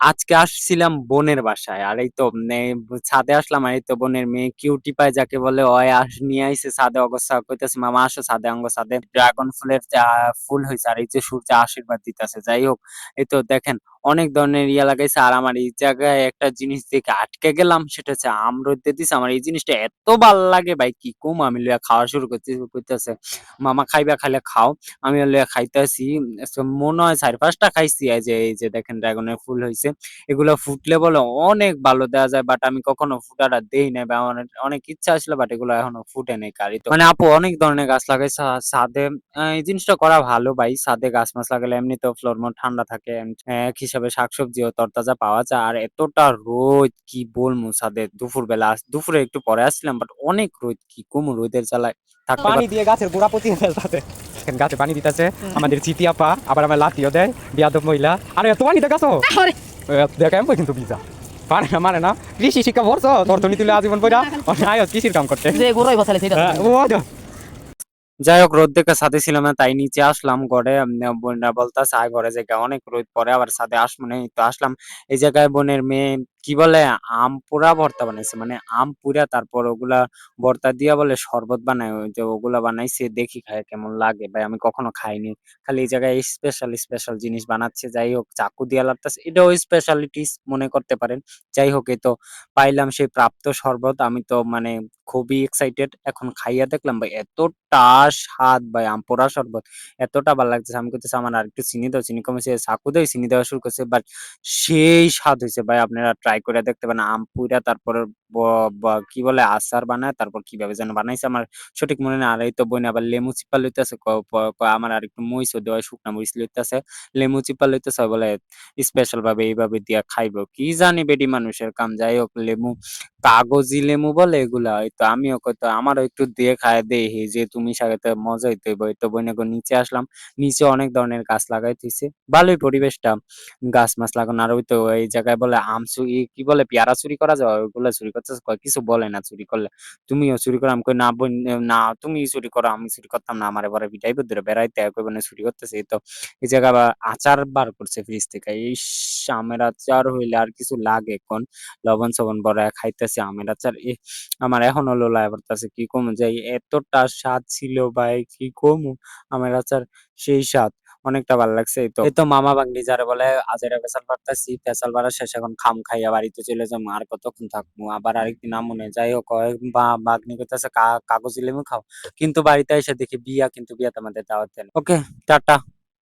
আজকে আসছিলাম বোনের বাসায়। আর এই তো ছাদে আসলাম। আর এই তো বোনের মেয়ে কিউটি পায় যাকে বলে ওই নিয়ে আইছে ছাদে অগস্যা কইতেছে মামা আসো ছাদে আমগো ছাদে ড্রাগন ফুলের ফুল হইছে আর এই যে সূর্য আশীর্বাদ দিতেছে। যাই হোক এই তো দেখেন অনেক ধরনের ইয়া লাগাইছে আর আমার এই জায়গায় একটা জিনিস দেখে আটকে গেলাম সেটা হচ্ছে আম রইতে দিছে। আমার এই জিনিসটা এত ভাল লাগে ভাই কি কম আমি লইয়া খাওয়া শুরু করতেছে মামা খাইবা খাইলে খাও। আমি লইয়া খাইতেছি মনে হয় ৪-৫টা খাইছি। এই যে দেখেন ড্রাগনের ফুল হইছে। এগুলা ফুটলে বলে অনেক ভালো দেয়া যায় বাট আমি কখনো ফুটাটা দেই নাই বা আমার অনেক ইচ্ছা ছিল বাট এগুলো এখনো ফুটে নাই কারি তো মানে আপু অনেক ধরনের গাছ লাগাইছে ছাদে। এই জিনিসটা করা ভালো ভাই ছাদে গাছ মাছ লাগালে এমনিতেও ফ্লোর মোট ঠান্ডা থাকে এক হিসাবে শাকসবজিও তরতাজা পাওয়া যায়। আর এতটা রোদ কি বলবো ছাদে দুপুর বেলা দুপুরে একটু পরে আসছিলাম বাট অনেক রোদ কি কম রোদের জ্বালায় থাকতে পানি দিয়ে গাছের গোড়া পচিয়ে ফেলতাছে। গাছে পানি দিতেছে আমাদের চিতি আপা, আবার আমার লাঠিও দেয় বিয়াদব মহিলা। আরে এত পানি দেখাছো দেখ এমন কিন্তু ভিজা পারে না মানে না কৃষি শিক্ষা পড়ছো অর্থনীতি তুলে আজীবন পড়া আয়স কৃষির কাম করতে যে গরুই বসালে সেটা যাই হোক রোদ দেখে ছাদে ছিলাম না তাই নিচে আসলাম ঘরে। বোনরা বলতেছে আয় ঘরে জায়গা অনেক রোদ পরে আবার ছাদে আসবো না তো আসলাম। এই জায়গায় বোনের মেয়ে কি বলে আম পুরা ভর্তা বানাইছে মানে আম পুরা তারপর ওগুলা ভর্তা দিয়া বলে শরবত বানায় ওই যে ওগুলা বানাইছে দেখি খায় কেমন লাগে ভাই আমি কখনো খাইনি। খালি এই জায়গায় স্পেশাল স্পেশাল জিনিস বানাচ্ছে। যাই হোক চাকু দিয়া লাগতেছে এটাও স্পেশালিটিস মনে করতে পারেন। যাই হোক এই তো পাইলাম সেই প্রাপ্ত শরবত আমি তো মানে খুবই এক্সাইটেড এখন খাইয়া দেখলাম ভাই এতটা স্বাদ ভাই আম পোড়া শরবত এতটা ভালো লাগতেছে আমি করতেছি আমার আর একটু চিনি দাও চিনি কমেছে সাকু দেয় চিনি দেওয়া শুরু করছে বাট সেই স্বাদ হয়েছে ভাই আপনারা ট্রাই করে দেখতে পারেন আম পুইরা তারপর কি বলে আচার বানায় তারপর কিভাবে যেন বানাইছে আমার সঠিক মনে নেই। আর এই তো বোন আবার লেমু চিপা লইতেছে আমার আর একটু মরিচ দেওয়া শুকনা মরিচ লইতেছে লেমু চিপা লইতেছে বলে স্পেশাল ভাবে এইভাবে দিয়া খাইবো কি জানি বেডি মানুষের কাম। যাই হোক লেমু কাগজি লেমু বলে এগুলা হয়তো আমিও কইতো আমারও একটু দিয়ে খায় দেহি যে তুমি সাথে মজা হইতে হইব। তো বইনাগো নিচে আসলাম নিচে অনেক ধরনের গাছ লাগাই থইছে ভালোই পরিবেশটা গাছ মাছ লাগানো। আর ওই তো এই জায়গায় বলে আম চুরি কি বলে পেয়ারা চুরি করা যায় ওইগুলা চুরি করতেছে কয় কিছু বলে না চুরি করলে তুমিও চুরি করো আমি কই না বোন না তুমি চুরি করো আমি চুরি করতাম না আমার এবারে বিটাই ধরে বেড়াইতে কই মানে চুরি করতেছে। এই তো এই জায়গা আবার আচার বার করছে ফ্রিজ থেকে এই আমের আচার হইলে আর কিছু লাগে কোন লবণ সবন বড়ায় খাইতেছি আমের আচার আমার এখনো লোলায় পড়তাছে কি কমু যাই এতটা স্বাদ ছিল ভাই কি কমু আমের আচার সেই স্বাদ অনেকটা ভালো লাগছে। এই তো মামা ভাগ্নি যারে বলে আজেরা পেশাল পারতাছি পেশাল পাড়া শেষ এখন খাম খাইয়া বাড়িতে চলে যাবো আর কতক্ষণ থাকবো আবার আরেকদিন আমনে যাই হোক বা ভাগ্নি করতেছে কাগজি লেবু খাও কিন্তু বাড়িতে এসে দেখি বিয়া কিন্তু বিয়াতে আমাদের দাওয়াত দেন। ওকে টাটা।